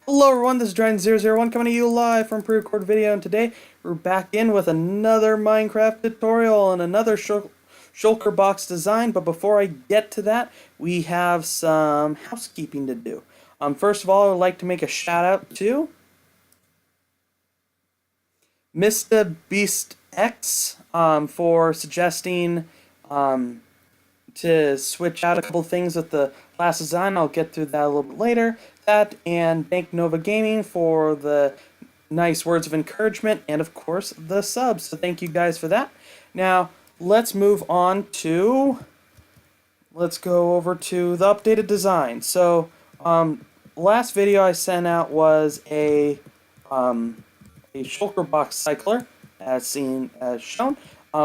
Hello everyone, this is Dragon001 coming to you live from pre-recorded video, and today we're back in with another Minecraft tutorial and another Shulker box design. But before I get to that, we have some housekeeping to do. First of all, I would like to make a shout out to Mr. Beast X for suggesting to switch out a couple things with the last design. I'll get through that a little bit later. That, and thank Nova Gaming for the nice words of encouragement, and of course the subs. So thank you guys for that. Now let's move on to, let's go over to the updated design. So last video I sent out was a Shulker box cycler, as shown.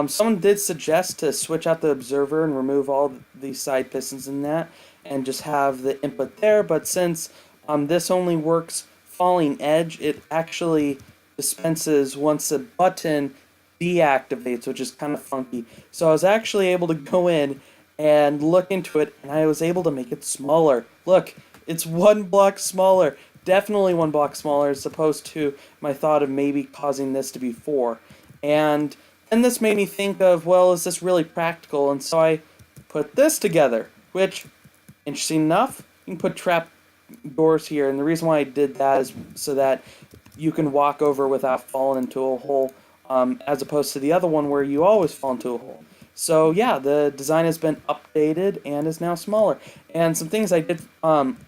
Someone did suggest to switch out the observer and remove all the side pistons in that, and just have the input there. But since this only works falling edge, it actually dispenses once a button deactivates, which is kind of funky. So I was actually able to go in and look into it, and I was able to make it smaller. Look, it's 1 block smaller. Definitely 1 block smaller, as opposed to my thought of maybe causing this to be 4. And this made me think of, well, is this really practical? And so I put this together, which, interesting enough, you can put trap doors here. And the reason why I did that is so that you can walk over without falling into a hole, as opposed to the other one where you always fall into a hole. So yeah, the design has been updated and is now smaller. And some things I did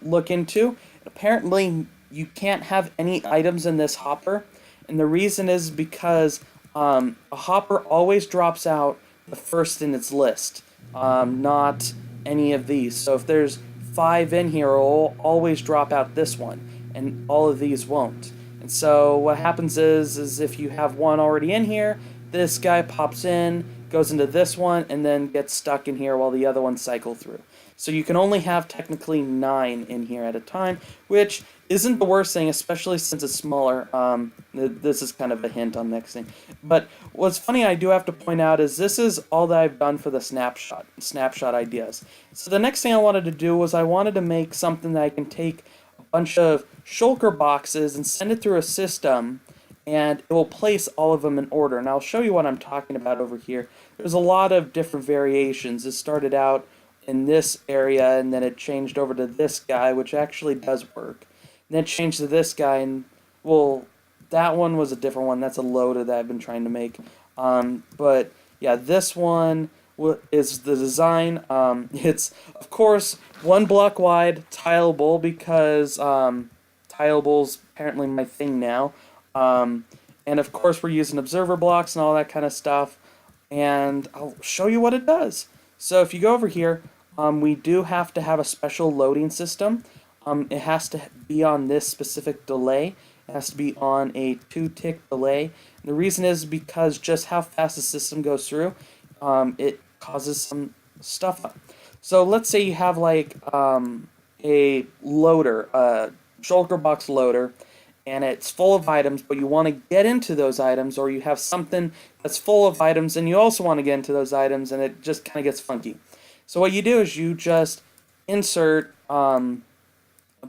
look into. Apparently, you can't have any items in this hopper, and the reason is because a hopper always drops out the first in its list, not any of these. So if there's 5 in here, it'll always drop out this one, and all of these won't. And so what happens is if you have one already in here, this guy pops in, goes into this one, and then gets stuck in here while the other ones cycle through. So you can only have technically 9 in here at a time, which isn't the worst thing, especially since it's smaller. This is kind of a hint on next thing. But what's funny, I do have to point out, is this is all that I've done for the snapshot ideas. So the next thing I wanted to do was I wanted to make something that I can take a bunch of Shulker boxes and send it through a system, and it will place all of them in order. And I'll show you what I'm talking about over here. There's a lot of different variations. It started out in this area, and then it changed over to this guy, which actually does work. And then it changed to this guy, and, well, that one was a different one. That's a loader that I've been trying to make. But, yeah, this one is the design. It's, of course, 1 block wide, tileable, because tileable's apparently my thing now. And, of course, we're using observer blocks and all that kind of stuff. And I'll show you what it does. So if you go over here, we do have to have a special loading system. It has to be on this specific delay. It has to be on a 2-tick delay. And the reason is because just how fast the system goes through, it causes some stuff up. So let's say you have like a loader, a Shulker box loader, and it's full of items, but you want to get into those items, or you have something that's full of items and you also want to get into those items, and it just kind of gets funky. So what you do is you just insert a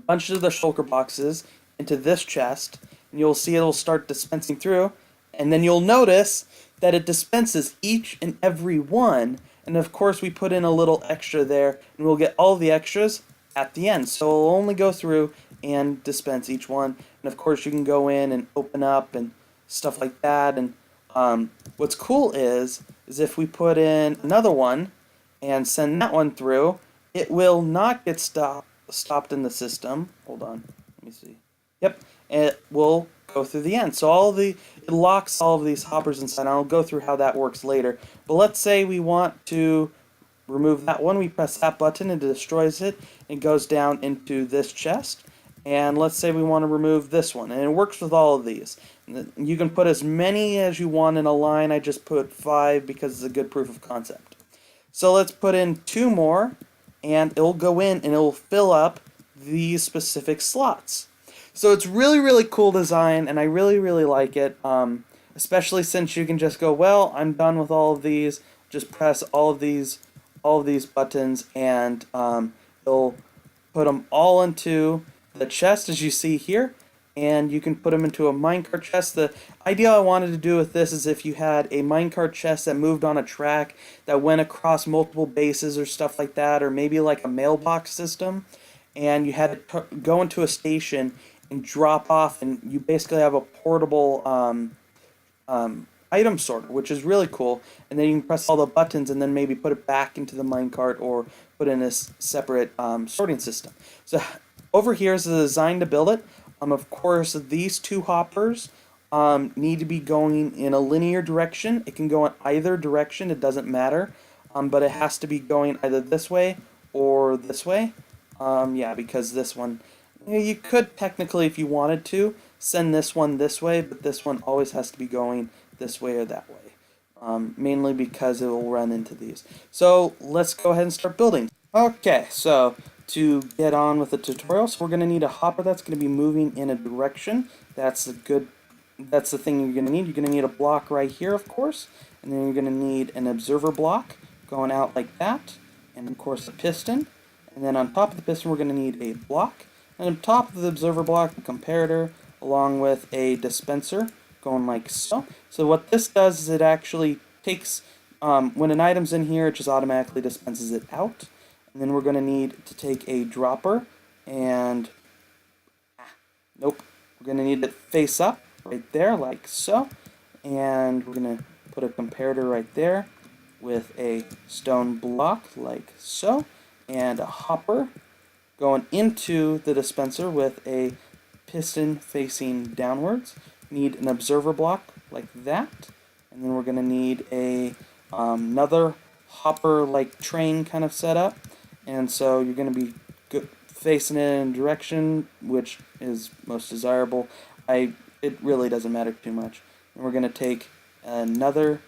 bunch of the Shulker boxes into this chest, and you'll see it'll start dispensing through, and then you'll notice that it dispenses each and every one, and of course we put in a little extra there, and we'll get all the extras at the end. So it'll only go through and dispense each one. And of course you can go in and open up and stuff like that. And what's cool is if we put in another one and send that one through, it will not get stopped in the system. Hold on, let me see. Yep, it will go through the end. So it locks all of these hoppers inside. I'll go through how that works later. But let's say we want to remove that one. We press that button and it destroys it. It goes down into this chest. And let's say we want to remove this one, and it works with all of these. You can put as many as you want in a line. I just put 5 because it's a good proof of concept. So let's put in 2 more, and it'll go in and it'll fill up these specific slots. So it's really, really cool design, and I really, really like it, especially since you can just go, well, I'm done with all of these, just press all of these buttons, and it'll put them all into the chest, as you see here, and you can put them into a minecart chest. The idea I wanted to do with this is if you had a minecart chest that moved on a track that went across multiple bases or stuff like that, or maybe like a mailbox system, and you had to go into a station and drop off, and you basically have a portable item sorter, which is really cool. And then you can press all the buttons and then maybe put it back into the minecart or put in a separate sorting system. So over here is the design to build it. Of course, these two hoppers need to be going in a linear direction. It can go in either direction, it doesn't matter. But it has to be going either this way or this way. Yeah, because this one, you could technically, if you wanted to, send this one this way, but this one always has to be going this way or that way. Mainly because it will run into these. So let's go ahead and start building. Okay, so to get on with the tutorial, so we're going to need a hopper that's going to be moving in a direction. That's the thing you're going to need. You're going to need a block right here, of course, and then you're going to need an observer block going out like that, and of course a piston. And then on top of the piston, we're going to need a block, and on top of the observer block, a comparator, along with a dispenser going like so. So what this does is it actually takes, when an item's in here, it just automatically dispenses it out. And then we're going to need to take a dropper and, nope, we're going to need it face up right there like so. And we're going to put a comparator right there with a stone block like so. And a hopper going into the dispenser with a piston facing downwards. Need an observer block like that, and then we're going to need a another hopper like train kind of setup, and so you're going to be facing it in a direction which is most desirable. It really doesn't matter too much. And we're going to take another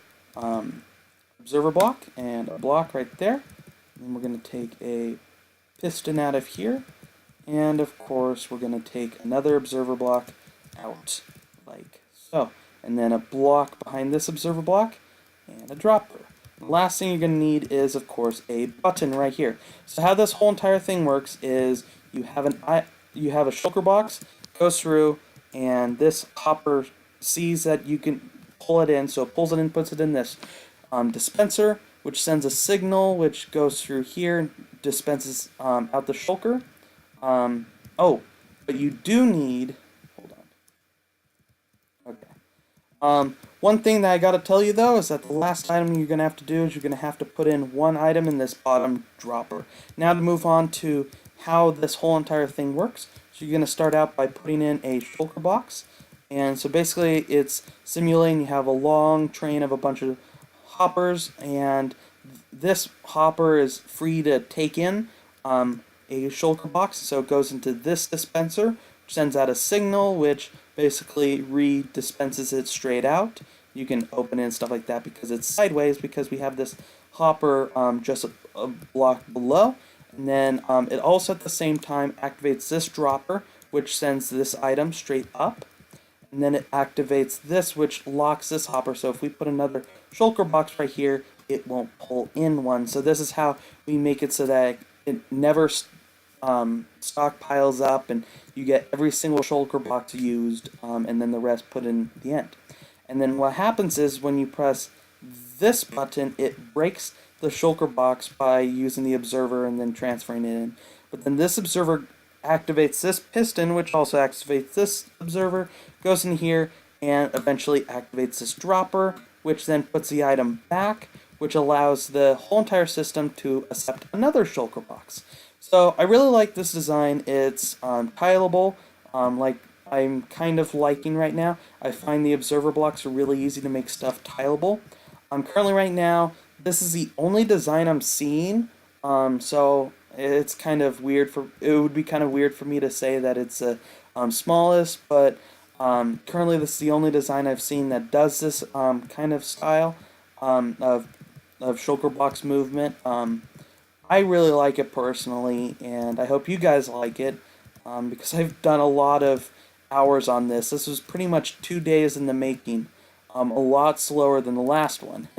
observer block and a block right there, and we're going to take a piston out of here, and of course we're going to take another observer block out like so, and then a block behind this observer block and a dropper. The last thing you're going to need is, of course, a button right here. So how this whole entire thing works is you have a shulker box, goes through, and this hopper sees that you can pull it in, so it pulls it in, puts it in this dispenser, which sends a signal which goes through here and dispenses out the shulker. Oh, but you do need, hold on. Okay. One thing that I gotta tell you though is that the last item you're gonna have to do is you're gonna have to put in one item in this bottom dropper. Now to move on to how this whole entire thing works. So you're gonna start out by putting in a shulker box, and so basically it's simulating you have a long train of a bunch of hoppers, and this hopper is free to take in a shulker box, so it goes into this dispenser, which sends out a signal which basically re-dispenses it straight out. You can open it and stuff like that because it's sideways, because we have this hopper just a block below. And then it also at the same time activates this dropper, which sends this item straight up. And then it activates this, which locks this hopper. So if we put another shulker box right here, it won't pull in one. So this is how we make it so that it never stockpiles up, and you get every single shulker box used, and then the rest put in the end. And then what happens is when you press this button, it breaks the shulker box by using the observer and then transferring it in. But then this observer activates this piston, which also activates this observer, goes in here, and eventually activates this dropper, which then puts the item back, which allows the whole entire system to accept another shulker box. So I really like this design. It's tileable, like I'm kind of liking right now. I find the observer blocks are really easy to make stuff tileable. Currently right now, this is the only design I'm seeing, so it's kind of weird it would be kind of weird for me to say that it's the smallest, but currently this is the only design I've seen that does this kind of style of shulker box movement. I really like it personally, and I hope you guys like it, because I've done a lot of hours on this. This was pretty much 2 days in the making, a lot slower than the last one.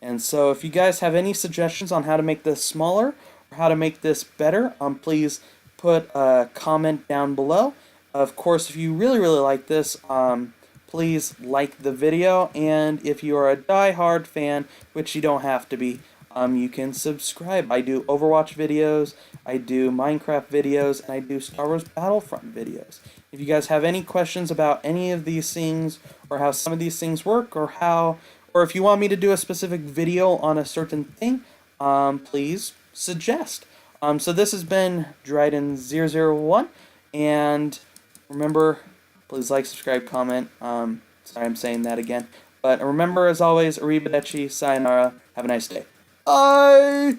And so if you guys have any suggestions on how to make this smaller or how to make this better, please put a comment down below. Of course, if you really, really like this, please like the video, and if you are a die-hard fan, which you don't have to be, you can subscribe. I do Overwatch videos, I do Minecraft videos, and I do Star Wars Battlefront videos. If you guys have any questions about any of these things, or how some of these things work, or if you want me to do a specific video on a certain thing, please suggest. So this has been Dryden001, and remember, please like, subscribe, comment. Sorry I'm saying that again. But remember, as always, arrivederci, sayonara, have a nice day. Bye!